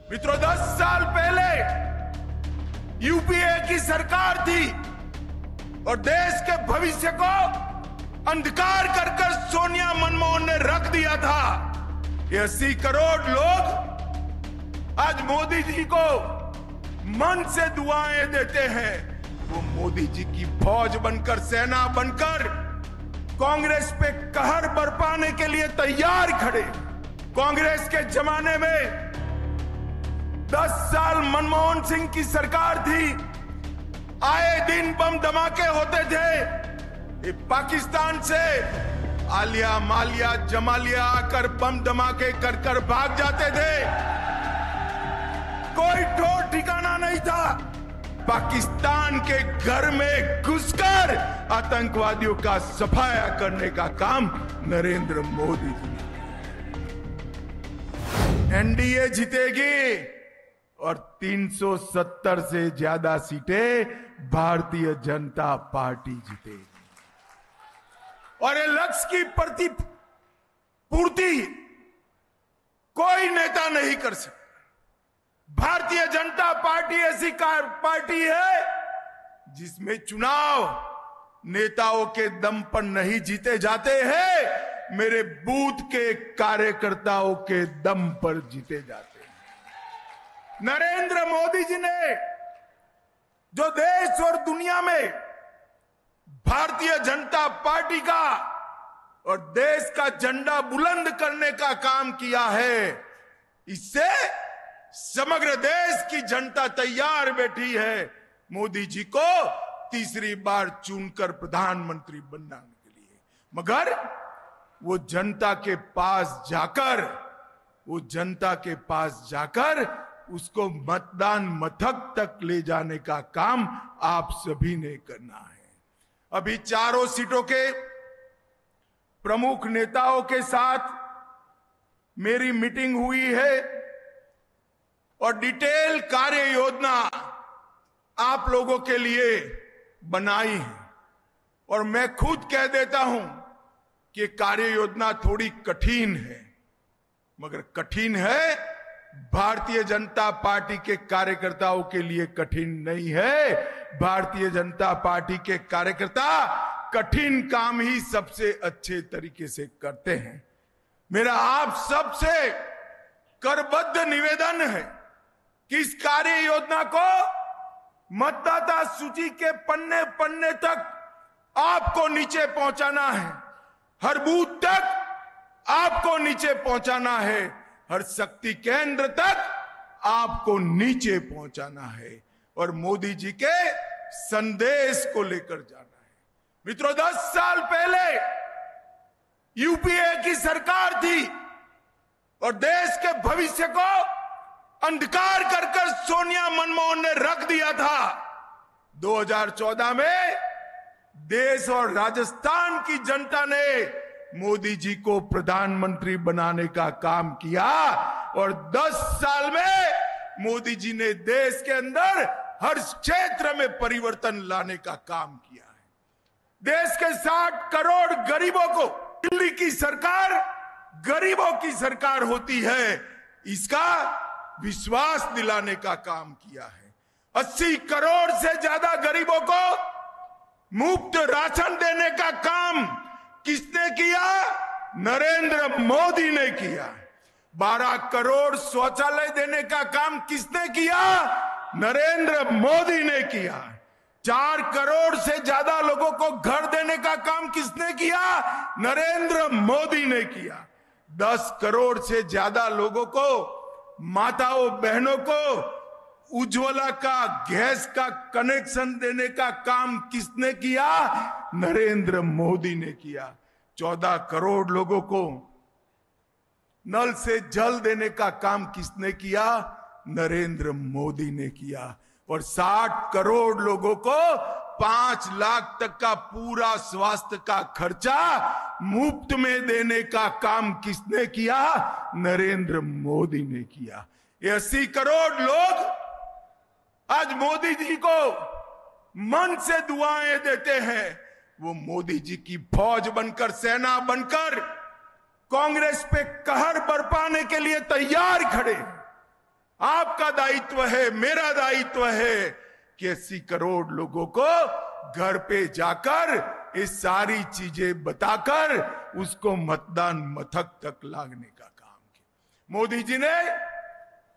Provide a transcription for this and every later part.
मित्रों, 10 साल पहले यूपीए की सरकार थी और देश के भविष्य को अंधकार कर कर सोनिया मनमोहन ने रख दिया था। ये 80 करोड़ लोग आज मोदी जी को मन से दुआएं देते हैं। वो मोदी जी की फौज बनकर, सेना बनकर कांग्रेस पे कहर बरपाने के लिए तैयार खड़े। कांग्रेस के जमाने में 10 साल मनमोहन सिंह की सरकार थी, आए दिन बम धमाके होते थे। ये पाकिस्तान से आलिया मालिया जमालिया आकर बम धमाके कर कर भाग जाते थे। कोई ठोर ठिकाना नहीं था। पाकिस्तान के घर में घुसकर आतंकवादियों का सफाया करने का काम नरेंद्र मोदी जी ने किया। एनडीए जीतेगी और 370 से ज्यादा सीटें भारतीय जनता पार्टी जीतेगी। और ये लक्ष्य की पूर्ति कोई नेता नहीं कर सकता। भारतीय जनता पार्टी ऐसी पार्टी है जिसमें चुनाव नेताओं के दम पर नहीं जीते जाते हैं, मेरे बूथ के कार्यकर्ताओं के दम पर जीते जाते हैं। नरेंद्र मोदी जी ने जो देश और दुनिया में भारतीय जनता पार्टी का और देश का झंडा बुलंद करने का काम किया है, इससे समग्र देश की जनता तैयार बैठी है मोदी जी को तीसरी बार चुनकर प्रधानमंत्री बनाने के लिए। मगर वो जनता के पास जाकर उसको मतदान मथक तक ले जाने का काम आप सभी ने करना है। अभी चारों सीटों के प्रमुख नेताओं के साथ मेरी मीटिंग हुई है और डिटेल कार्य योजना आप लोगों के लिए बनाई है। और मैं खुद कह देता हूं कि कार्य योजना थोड़ी कठिन है, मगर कठिन है भारतीय जनता पार्टी के कार्यकर्ताओं के लिए कठिन नहीं है। भारतीय जनता पार्टी के कार्यकर्ता कठिन काम ही सबसे अच्छे तरीके से करते हैं। मेरा आप सबसे करबद्ध निवेदन है कि इस कार्य योजना को मतदाता सूची के पन्ने पन्ने तक आपको नीचे पहुंचाना है। हर बूथ तक आपको नीचे पहुंचाना है। हर शक्ति केंद्र तक आपको नीचे पहुंचाना है और मोदी जी के संदेश को लेकर जाना है। मित्रों, 10 साल पहले यूपीए की सरकार थी और देश के भविष्य को अंधकार कर कर सोनिया मनमोहन ने रख दिया था। 2014 में देश और राजस्थान की जनता ने मोदी जी को प्रधानमंत्री बनाने का काम किया और 10 साल में मोदी जी ने देश के अंदर हर क्षेत्र में परिवर्तन लाने का काम किया है। देश के 60 करोड़ गरीबों को दिल्ली की सरकार गरीबों की सरकार होती है, इसका विश्वास दिलाने का काम किया है। 80 करोड़ से ज्यादा गरीबों को मुफ्त राशन देने का काम किसने किया? नरेंद्र मोदी ने किया। 12 करोड़ शौचालय देने का काम किसने किया? नरेंद्र मोदी ने किया। 4 करोड़ से ज्यादा लोगों को घर देने का काम किसने किया? नरेंद्र मोदी ने किया। 10 करोड़ से ज्यादा लोगों को, माताओं बहनों को उज्ज्वला का गैस का कनेक्शन देने का काम किसने किया? नरेंद्र मोदी ने किया। 14 करोड़ लोगों को नल से जल देने का काम किसने किया? नरेंद्र मोदी ने किया। और 60 करोड़ लोगों को 5 लाख तक का पूरा स्वास्थ्य का खर्चा मुफ्त में देने का काम किसने किया? नरेंद्र मोदी ने किया। ये 80 करोड़ लोग आज मोदी जी को मन से दुआएं देते हैं। वो मोदी जी की फौज बनकर, सेना बनकर कांग्रेस पे कहर बरपाने के लिए तैयार खड़े। आप आपका दायित्व है, मेरा दायित्व है कि 80 करोड़ लोगों को घर पे जाकर ये सारी चीजें बताकर उसको मतदान मथक तक लाने का काम किया। मोदी जी ने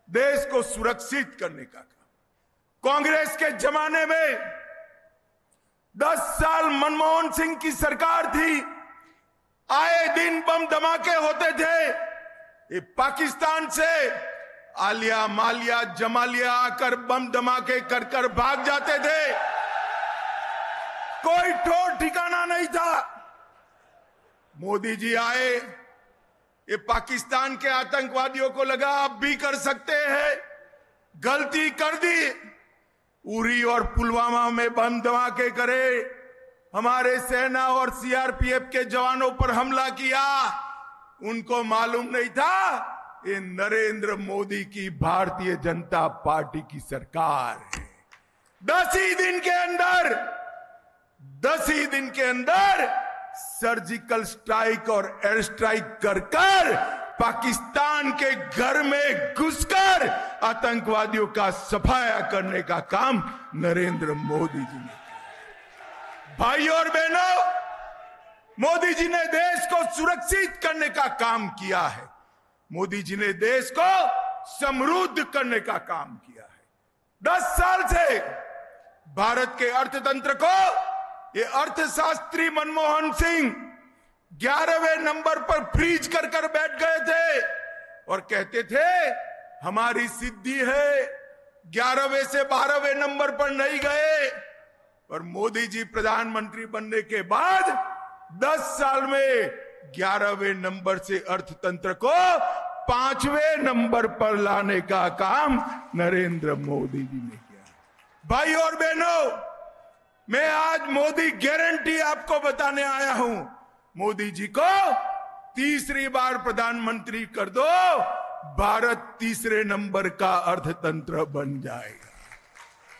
देश को सुरक्षित करने का काम। कांग्रेस के जमाने में 10 साल मनमोहन सिंह की सरकार थी, आए दिन बम धमाके होते थे। ये पाकिस्तान से आलिया मालिया जमालिया आकर बम धमाके कर कर भाग जाते थे, कोई ठोर ठिकाना नहीं था। मोदी जी आए, ये पाकिस्तान के आतंकवादियों को लगा आप भी कर सकते हैं, गलती कर दी, उरी और पुलवामा में बम धमाके करे, हमारे सेना और सीआरपीएफ के जवानों पर हमला किया। उनको मालूम नहीं था ये नरेंद्र मोदी की भारतीय जनता पार्टी की सरकार है। 10 ही दिन के अंदर सर्जिकल स्ट्राइक और एयर स्ट्राइक कर पाकिस्तान के घर में घुसकर आतंकवादियों का सफाया करने का काम नरेंद्र मोदी जी ने किया। भाइयों और बहनों, मोदी जी ने देश को सुरक्षित करने का काम किया है। मोदी जी ने देश को समृद्ध करने का काम किया है। 10 साल से भारत के अर्थतंत्र को ये अर्थशास्त्री मनमोहन सिंह 11वें नंबर पर फ्रीज कर कर बैठ गए थे और कहते थे हमारी सिद्धि है, 11वें से 12वें नंबर पर नहीं गए। और मोदी जी प्रधानमंत्री बनने के बाद 10 साल में 11वें नंबर से अर्थतंत्र को 5वें नंबर पर लाने का काम नरेंद्र मोदी जी ने किया। भाई और बहनों, मैं आज मोदी गारंटी आपको बताने आया हूं। मोदी जी को तीसरी बार प्रधानमंत्री कर दो, भारत तीसरे नंबर का अर्थतंत्र बन जाएगा।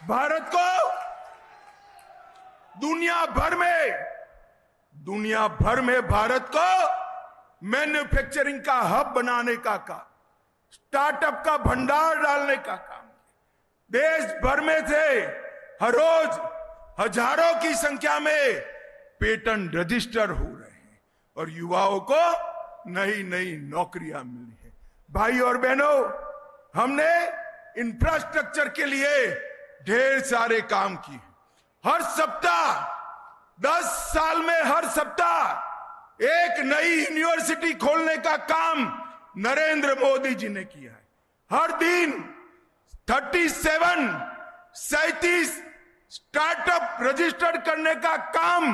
भारत को दुनिया भर में भारत को मैन्युफैक्चरिंग का हब बनाने का काम, स्टार्टअप का भंडार डालने का काम, देश भर में से हर रोज हजारों की संख्या में पेटेंट रजिस्टर हो रहे हैं और युवाओं को नई नई नौकरियां मिली है। भाई और बहनों, हमने इंफ्रास्ट्रक्चर के लिए ढेर सारे काम किए। हर सप्ताह 10 साल में हर सप्ताह एक नई यूनिवर्सिटी खोलने का काम नरेंद्र मोदी जी ने किया है। हर दिन 37 स्टार्टअप रजिस्टर्ड करने का काम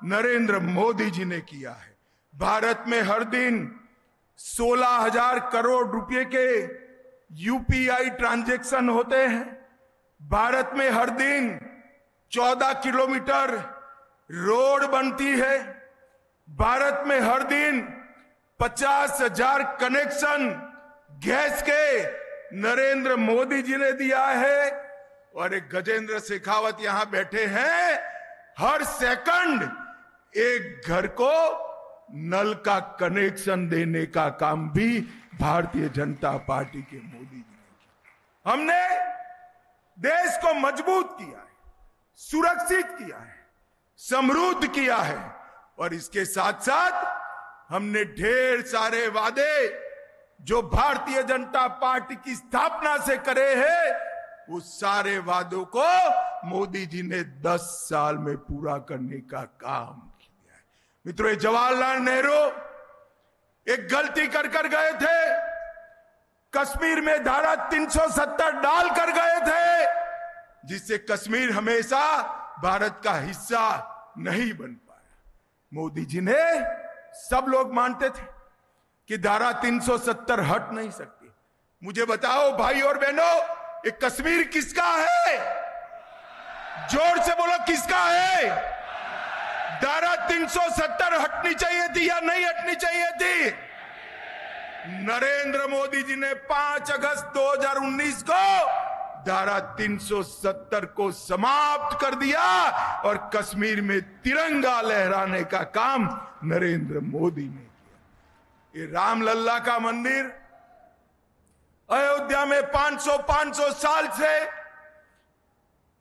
नरेंद्र मोदी जी ने किया है। भारत में हर दिन 16,000 करोड़ रुपए के यूपीआई ट्रांजैक्शन होते हैं। भारत में हर दिन 14 किलोमीटर रोड बनती है। भारत में हर दिन 50,000 कनेक्शन गैस के नरेंद्र मोदी जी ने दिया है। और एक गजेंद्र शेखावत यहां बैठे हैं, हर सेकंड एक घर को नल का कनेक्शन देने का काम भी भारतीय जनता पार्टी के मोदी जी ने किया। हमने देश को मजबूत किया है, सुरक्षित किया है, समृद्ध किया है और इसके साथ साथ हमने ढेर सारे वादे जो भारतीय जनता पार्टी की स्थापना से करे हैं, उस सारे वादों को मोदी जी ने 10 साल में पूरा करने का काम किया है। मित्रों, जवाहरलाल नेहरू एक गलती कर गए थे, कश्मीर में धारा 370 डाल कर गए थे, जिससे कश्मीर हमेशा भारत का हिस्सा नहीं बन पाया। मोदी जी ने, सब लोग मानते थे कि धारा 370 हट नहीं सकती। मुझे बताओ भाई और बहनों, ये कश्मीर किसका है? जोर से बोलो, किसका है? धारा 370 हटनी चाहिए थी या नहीं हटनी चाहिए थी? नरेंद्र मोदी जी ने 5 अगस्त 2019 को धारा 370 को समाप्त कर दिया और कश्मीर में तिरंगा लहराने का काम नरेंद्र मोदी ने किया। ये रामलल्ला का मंदिर अयोध्या में 500 साल से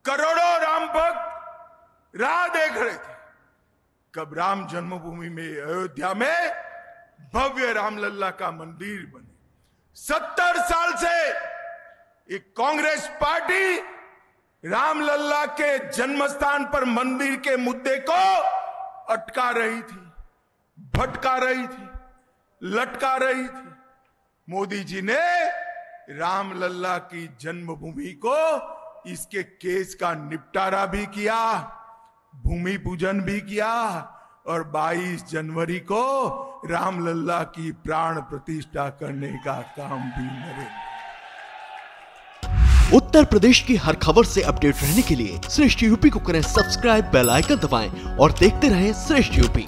करोड़ों राम भक्त राह देख रहे थे कब राम जन्मभूमि में अयोध्या में भव्य रामलल्ला का मंदिर बने। 70 साल से एक कांग्रेस पार्टी रामलल्ला के जन्मस्थान पर मंदिर के मुद्दे को अटका रही थी, भटका रही थी, लटका रही थी। मोदी जी ने रामलल्ला की जन्मभूमि को इसके केस का निपटारा भी किया, भूमि पूजन भी किया और 22 जनवरी को रामलल्ला की प्राण प्रतिष्ठा करने का काम भी नरेंद्र। उत्तर प्रदेश की हर खबर से अपडेट रहने के लिए श्रेष्ठ यूपी को करें सब्सक्राइब, बेल आइकन दबाएं और देखते रहें श्रेष्ठ यूपी।